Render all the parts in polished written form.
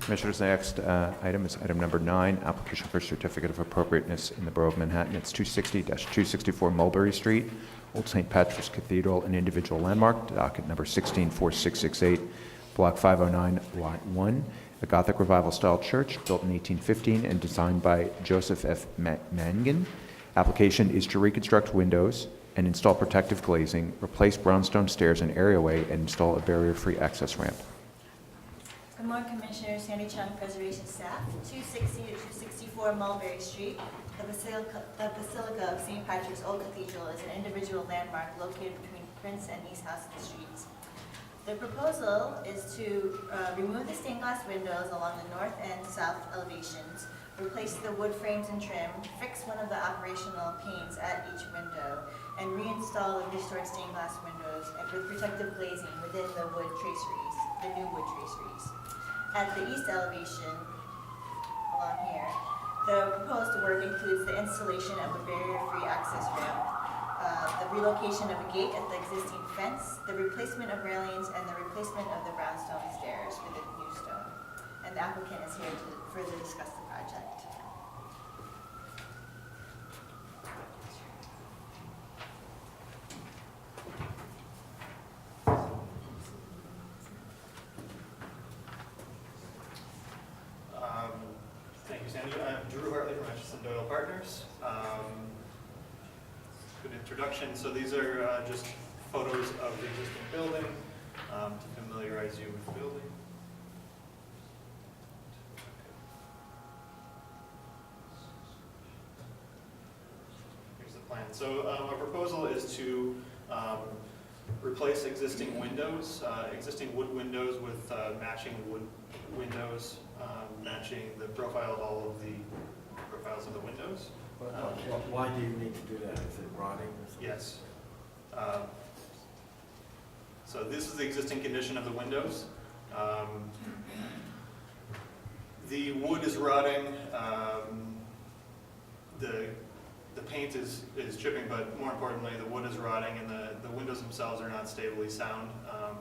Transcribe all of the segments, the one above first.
Commissioners, the next item is item number 9, application for certificate of appropriateness in the Borough of Manhattan. It's 260-264 Mulberry Street, Old St. Patrick's Cathedral, an individual landmark, docket number 164668, block 509, lot 1. A Gothic Revival style church built in 1815 and designed by Joseph F. Mangan. Application is to reconstruct windows and install protective glazing, replace brownstone stairs and areaway, and install a barrier-free access ramp. Good morning, Commissioner. Sandy Chung, Preservation Staff. 260 to 264 Mulberry Street. The Basilica of St. Patrick's Old Cathedral is an individual landmark located between Prince and East Houston Streets. The proposal is to remove the stained glass windows along the north and south elevations, replace the wood frames and trim, fix one of the operational panes at each window, and reinstall the restored stained glass windows with protective glazing within the wood traceries, the new wood traceries. At the east elevation, along here, the proposed work includes the installation of a barrier-free access ramp, the relocation of a gate at the existing fence, the replacement of railings, and the replacement of the brownstone stairs with a new stone. And the applicant is here to further discuss the project. Thank you, Sandy. I'm Drew Hartley from Atchison Doyle Partners. Good introduction. So these are just photos of the existing building to familiarize you with the building. Here's the plan. So our proposal is to replace existing windows, existing wood windows with matching wood windows, matching the profile of all of the profiles of the windows. Why do you need to do that? Is it rotting or something? Yes. So this is the existing condition of the windows. The wood is rotting. The paint is chipping, but more importantly, the wood is rotting, and the windows themselves are not stably sound,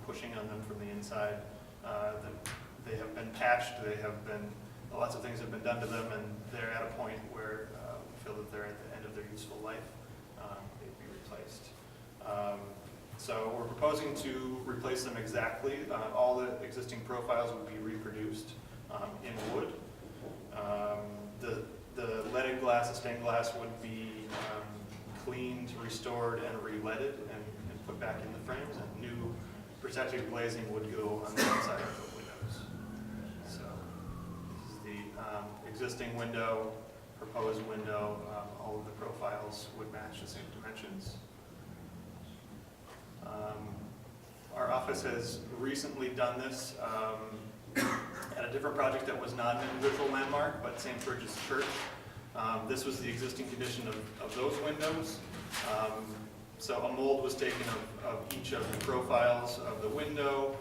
pushing on them from the inside. They have been patched. Lots of things have been done to them, and they're at a point where we feel that they're at the end of their useful life. They'd be replaced. So we're proposing to replace them exactly. All the existing profiles would be reproduced in wood. The leaded glass, the stained glass would be cleaned, restored, and re-leaded and put back in the frames, and new protective glazing would go on the inside of the windows. So this is the existing window, proposed window. All of the profiles would match the same dimensions. Our office has recently done this at a different project that was not an individual landmark, but St. Bridget's Church. This was the existing condition of those windows. So a mold was taken of each of the profiles of the window.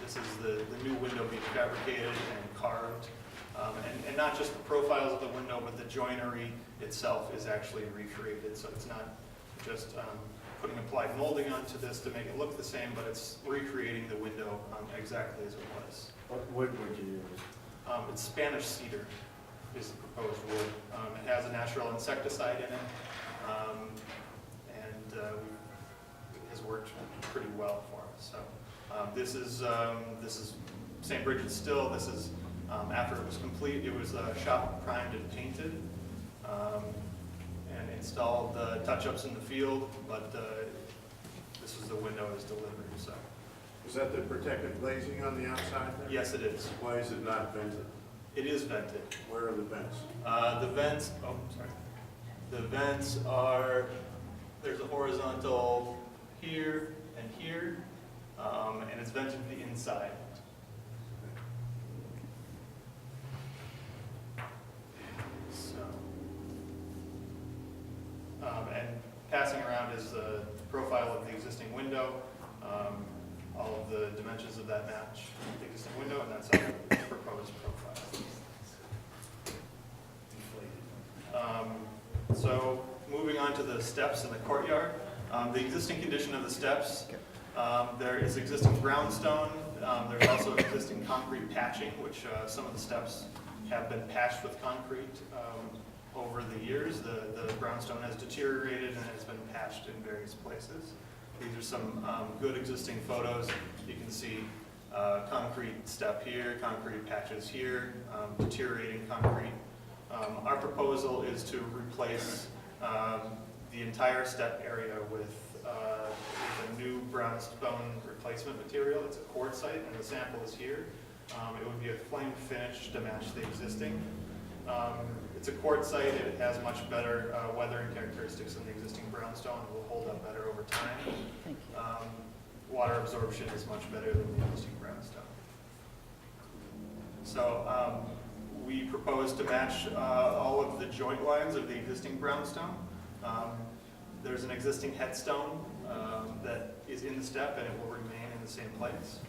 This is the new window being fabricated and carved. And not just the profiles of the window, but the joinery itself is actually recreated. So it's not just putting applied molding onto this to make it look the same, but it's recreating the window exactly as it was. What wood would you use? It's Spanish cedar is the proposed wood. It has a natural insecticide in it, and it has worked pretty well for us. So this is St. Bridget's still. This is after it was complete. It was shop primed and painted. And installed touch-ups in the field, but this is the window as delivered. So, is that the protective glazing on the outside there? yes, it is. Why is it not vented? It is vented. Where are the vents? The vents. Oh, sorry. The vents are. There's a horizontal here and here, and it's vented to the inside. And passing around is the profile of the existing window. All of the dimensions of that match the existing window, and that's our proposed profile. So moving on to the steps in the courtyard. The existing condition of the steps, there is existing brownstone There's also existing concrete patching, which some of the steps have been patched with concrete over the years. The brownstone has deteriorated and has been patched in various places. These are some good existing photos. You can see concrete step here, concrete patches here, deteriorating concrete. Our proposal is to replace the entire step area with a new brownstone replacement material. It's a quartzite, and the sample is here. It would be a flame finish to match the existing. It's a quartzite. It has much better weathering characteristics than the existing brownstone. It will hold up better over time. Thank you. Water absorption is much better than the existing brownstone. So we propose to match all of the joint lines of the existing brownstone. There's an existing headstone that is in the step, and it will remain in the same place.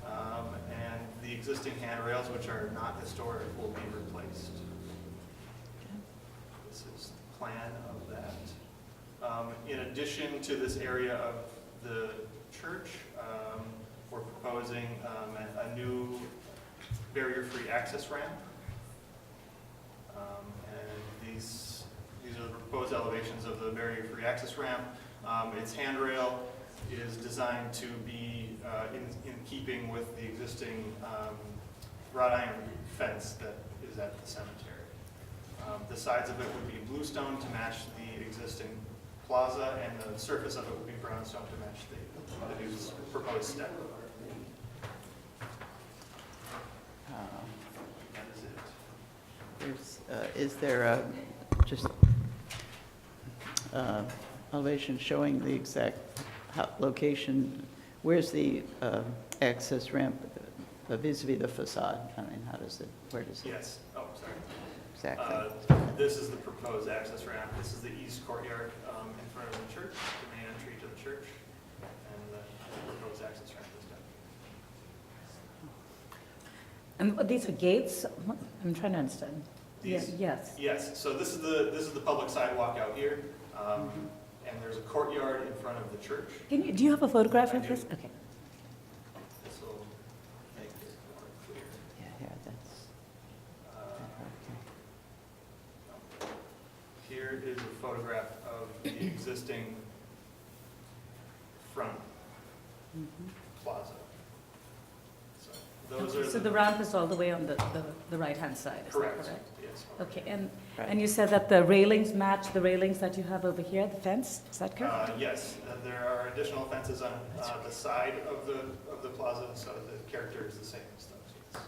And the existing handrails, which are not historic, will be replaced. This is the plan of that. In addition to this area of the church, we're proposing a new barrier-free access ramp. And these are the proposed elevations of the barrier-free access ramp. Its handrail is designed to be in keeping with the existing wrought iron fence that is at the cemetery. The sides of it would be bluestone to match the existing plaza, and the surface of it would be brownstone to match the new proposed step. That is it. Is there just elevation showing the exact location? Where's the access ramp vis-a-vis the facade? I mean, where does it? Yes. Oh, sorry. Exactly. This is the proposed access ramp. This is the east courtyard in front of the church, the main entry to the church, and the proposed access ramp is done. And these are gates? I'm trying to understand. These? Yes. Yes. So this is the public sidewalk out here, and there's a courtyard in front of the church. Do you have a photograph I of do. this? Okay. This will make it more clear. Yeah, that's. Here is a photograph of the existing front plaza. So those are So the ramp is all the way on the right-hand side, is that correct. correct? Yes. Okay, and Right. you said that the railings match the railings that you have over here, the fence, is that correct? Yes, there are additional fences on the side of the plaza, so the character is the same as those. Yes.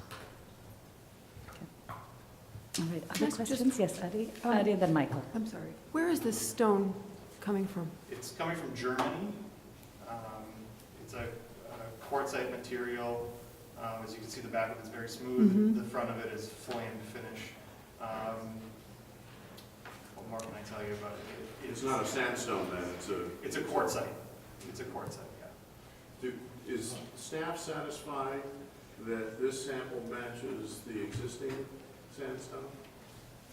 All right, other Just- questions? Yes, Addie? Um, Addie and then Michael. I'm sorry. Where is this stone coming from? It's coming from Germany. It's a quartzite material. As you can see, the back of it's very smooth. Mhm. The front of it is flame finish. What more can I tell you about it? It's not a sandstone then, It's a quartzite. It's a quartzite, yeah. is staff satisfied that this sample matches the existing sandstone?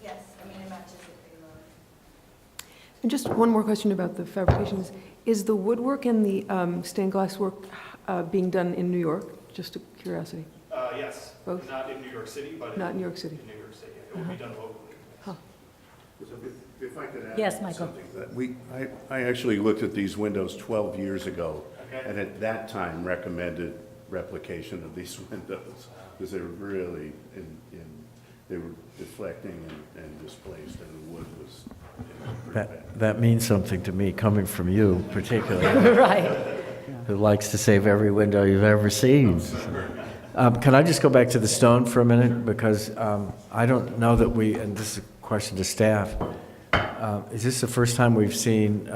Yes, I mean, it matches it pretty well. And just one more question about the fabrications. Is the woodwork and the stained glass work being done in New York? Just a curiosity. Yes. Both? Not in New York City, but Not in New York City. In New York City. It will be done locally. If I could add Yes, Michael. something. I actually looked at these windows 12 years ago, Okay. and at that time recommended replication of these windows, because they were really, they were deflecting and displaced, and the wood was pretty bad. That means something to me, coming from you particularly, Right. who likes to save every window you've ever seen. Can I just go back to the stone for a minute? Because I don't know that and this is a question to staff, is this the first time we've seen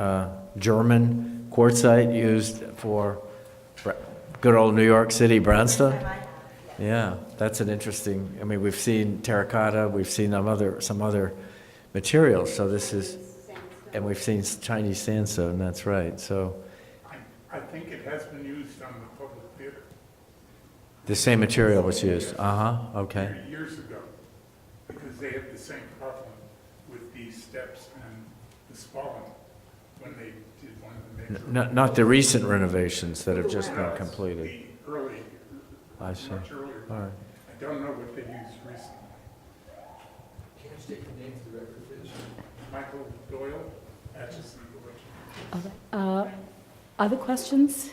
German quartzite used for good old New York City brownstone? Yeah, that's an interesting, I mean, we've seen terracotta, we've seen some other materials, so this is, and we've seen Chinese sandstone, that's right, so. I think it has been used on the public theater. The same material was used, okay. Years ago, because they had the same problem with these steps and the spalling when they did one of the major. Not the recent renovations that have just been completed. The early I see. much earlier. All right. I don't know what they used recently. Can you state your name for the record, please? Michael Doyle, Atchison Village. All right. Other questions?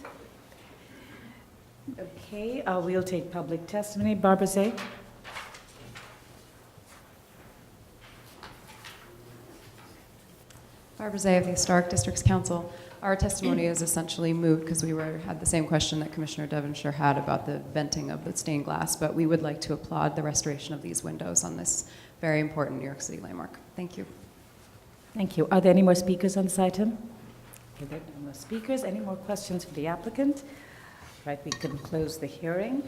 Okay, we'll take public testimony. Barbara Zay? Barbara Zay of the Historic Districts Council. Our testimony is essentially moot because we had the same question that Commissioner Devonshire had about the venting of the stained glass, but we would like to applaud the restoration of these windows on this very important New York City landmark. Thank you. Thank you. Are there any more speakers on this item? Okay, there are no more speakers. Any more questions for the applicant? Right, we can close the hearing.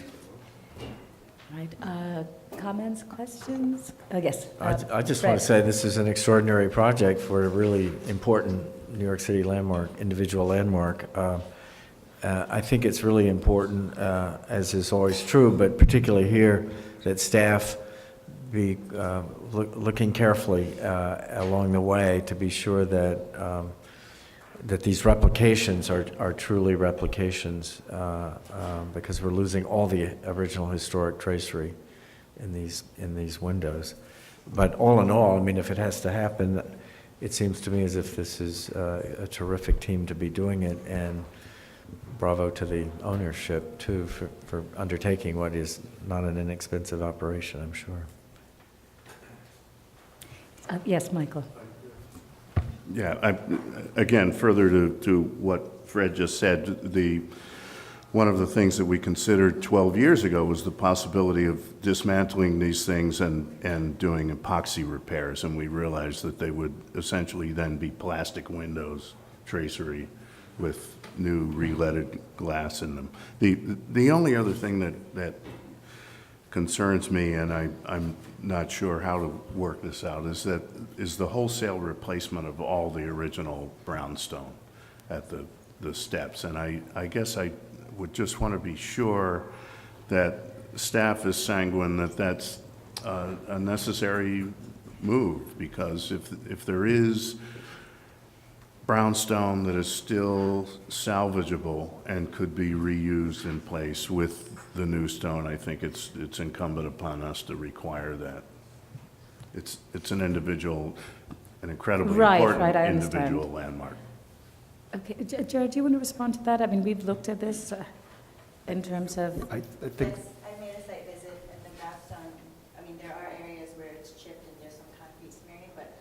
Right, comments, questions? Yes. I just want to say this is an extraordinary project for a really important New York City landmark, individual landmark. I think it's really important, as is always true, but particularly here, that staff be looking carefully along the way to be sure that that these replications are truly replications, because we're losing all the original historic tracery in these windows. But all in all, I mean, if it has to happen, it seems to me as if this is a terrific team to be doing it, and bravo to the ownership too for undertaking what is not an inexpensive operation, I'm sure. Yes, Michael. Yeah, again, further to what Fred just said, one of the things that we considered 12 years ago was the possibility of dismantling these things and doing epoxy repairs, and we realized that they would essentially then be plastic windows, tracery, with new re-leaded glass in them. The only other thing that concerns me, and I'm not sure how to work this out, is the wholesale replacement of all the original brownstone at the steps. And I guess I would just want to be sure that staff is sanguine that that's a necessary move, because if there is brownstone that is still salvageable and could be reused in place with the new stone, I think it's incumbent upon us to require that. It's an incredibly important I understand. individual landmark. Okay, Jared, do you want to respond to that? I mean, we've looked at this in terms of, I think, I made a site visit, and the brownstone, I mean, there are areas where it's chipped and there's some concrete smearing, but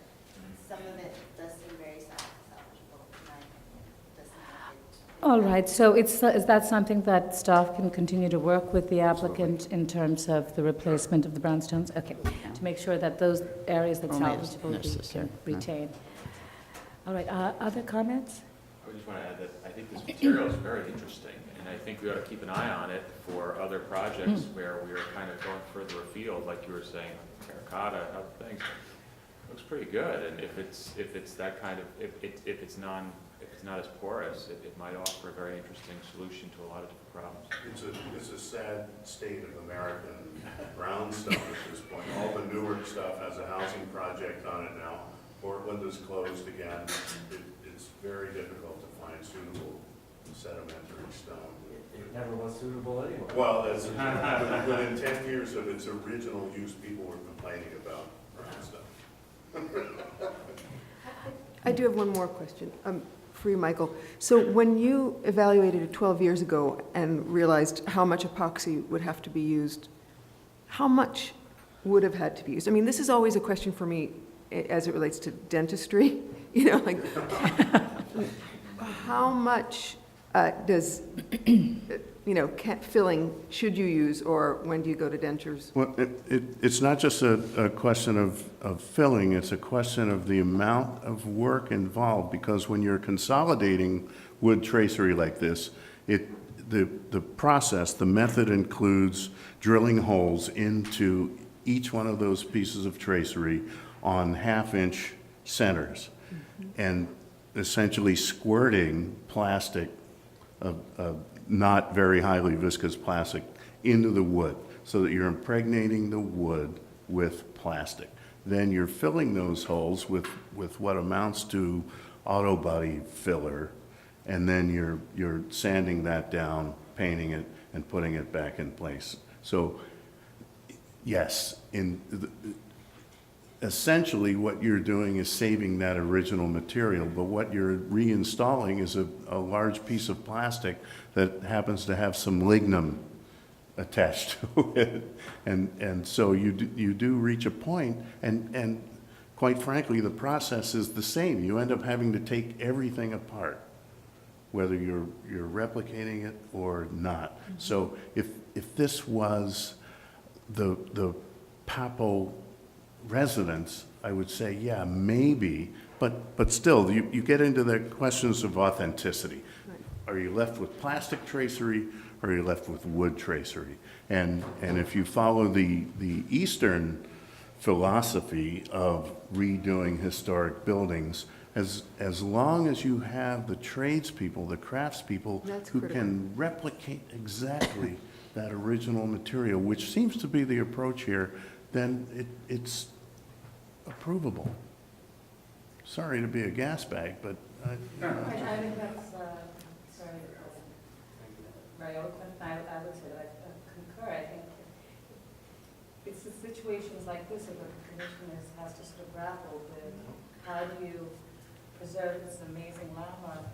some of it does seem very salvageable, in my opinion. Doesn't make it- all right, so is that something that staff can continue to work with the applicant in terms of the replacement of the brownstones? Okay, to make sure that those areas that Only as salvageable we necessary, can yeah. retain. All right, other comments? I just want to add that I think this material is very interesting, and I think we ought to keep an eye on it for other projects where we are kind of going further afield, like you were saying, terracotta, other things. Looks pretty good, and if it's that kind of, if it's not as porous, it might offer a very interesting solution to a lot of different problems. It's a sad state of American brownstone at this point. All the Newark stuff has a housing project on it now. Portland is closed again. It's very difficult to find suitable sedimentary stone. It never was suitable anyway. Well, within 10 years of its original use, people were complaining about brownstone. I do have one more question for you, Michael. So when you evaluated it 12 years ago and realized how much epoxy would have to be used, how much would have had to be used? I mean, this is always a question for me as it relates to dentistry. You know, like, how much does, filling should you use, or when do you go to dentures? Well, it's not just a question of filling, it's a question of the amount of work involved, because when you're consolidating wood tracery like this, the process, the method includes drilling holes into each one of those pieces of tracery on half-inch centers, and essentially squirting plastic, not very highly viscous plastic, into the wood, so that you're impregnating the wood with plastic. Then you're filling those holes with what amounts to auto body filler, and then you're sanding that down, painting it, and putting it back in place. So, yes, essentially what you're doing is saving that original material, but what you're reinstalling is a large piece of plastic that happens to have some lignum attached to it. And so you do reach a point, and quite frankly, the process is the same. You end up having to take everything apart, whether you're replicating it or not. So if this was the Papo residence, I would say, yeah, maybe, but still, you get into the questions of authenticity. Are you left with plastic tracery, or are you left with wood tracery? And if you follow the Eastern philosophy of redoing historic buildings, as long as you have the tradespeople, the craftspeople who can replicate exactly that original material, which seems to be the approach here, then it's approvable. Sorry to be a gas bag, but I think that's, sorry, very eloquent. I would say that I concur. I think it's the situations like this that the commission has to sort of grapple with. How do you preserve this amazing landmark,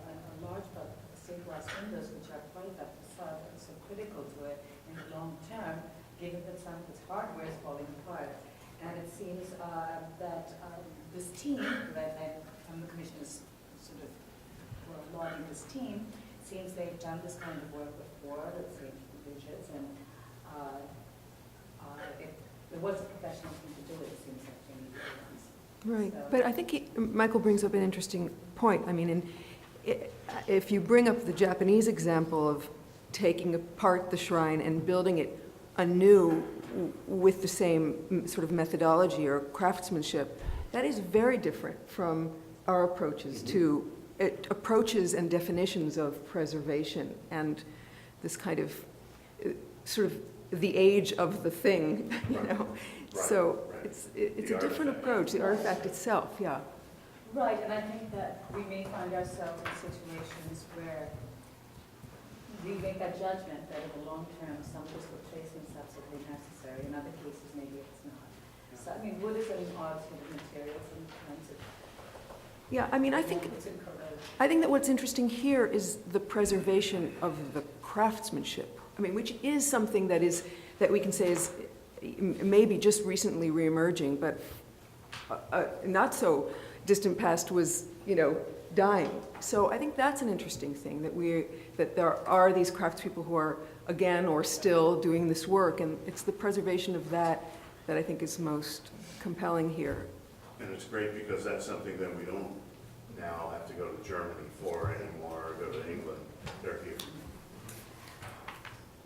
and a large part of the stained glass windows, which are part of that facade that is so critical to it in the long term, given that some of its hardware is falling apart. And it seems that this team, that the commission is sort of lauding this team, seems they've done this kind of work before with St. Bridget's, and if there was a professional team to do it, it seems like they need to do it. Right, but I think Michael brings up an interesting point. I mean, if you bring up the Japanese example of taking apart the shrine and building it anew with the same sort of methodology or craftsmanship, that is very different from our approaches to approaches and definitions of preservation and this kind of sort of the age of the thing, you know. So it's a different approach, the artifact itself, yeah. Right, and I think that we may find ourselves in situations where we make that judgment that in the long term, some of this replacement is absolutely necessary. In other cases, maybe it's not. So, I mean, wood is an odd sort of material sometimes. Yeah, I mean, I think that what's interesting here is the preservation of the craftsmanship. I mean, which is something that we can say is maybe just recently reemerging, but not so distant past was, you know, dying. So I think that's an interesting thing, that there are these craftspeople who are again or still doing this work, and it's the preservation of that I think is most compelling here. And it's great because that's something that we don't now have to go to Germany for anymore, or go to England. They're here.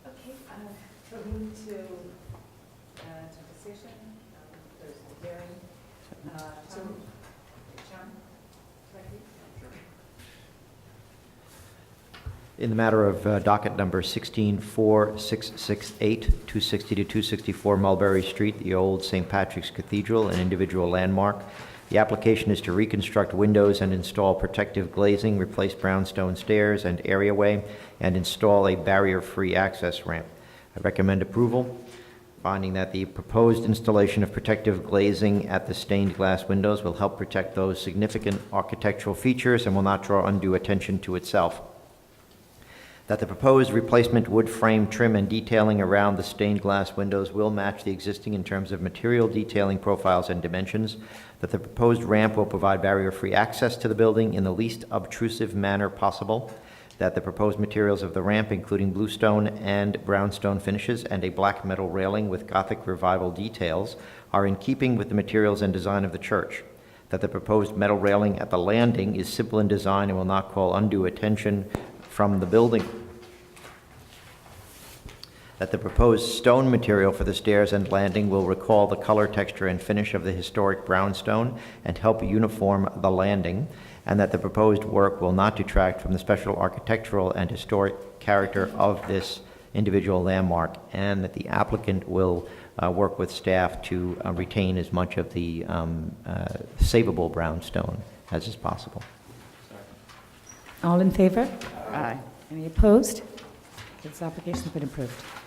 Okay, so we need to decision. There's the hearing. John? In the matter of docket number 164668, 260 to 264 Mulberry Street, the old St. Patrick's Cathedral, an individual landmark. The application is to reconstruct windows and install protective glazing, replace brownstone stairs and areaway, and install a barrier-free access ramp. I recommend approval, finding that the proposed installation of protective glazing at the stained glass windows will help protect those significant architectural features and will not draw undue attention to itself. That the proposed replacement wood frame trim and detailing around the stained glass windows will match the existing in terms of material detailing profiles and dimensions. That the proposed ramp will provide barrier-free access to the building in the least obtrusive manner possible. That the proposed materials of the ramp, including bluestone and brownstone finishes and a black metal railing with Gothic Revival details, are in keeping with the materials and design of the church. That the proposed metal railing at the landing is simple in design and will not call undue attention from the building. That the proposed stone material for the stairs and landing will recall the color, texture, and finish of the historic brownstone and help uniform the landing, and that the proposed work will not detract from the special architectural and historic character of this individual landmark, and that the applicant will work with staff to retain as much of the savable brownstone as is possible. All in favor? Aye. Any opposed? This application has been approved.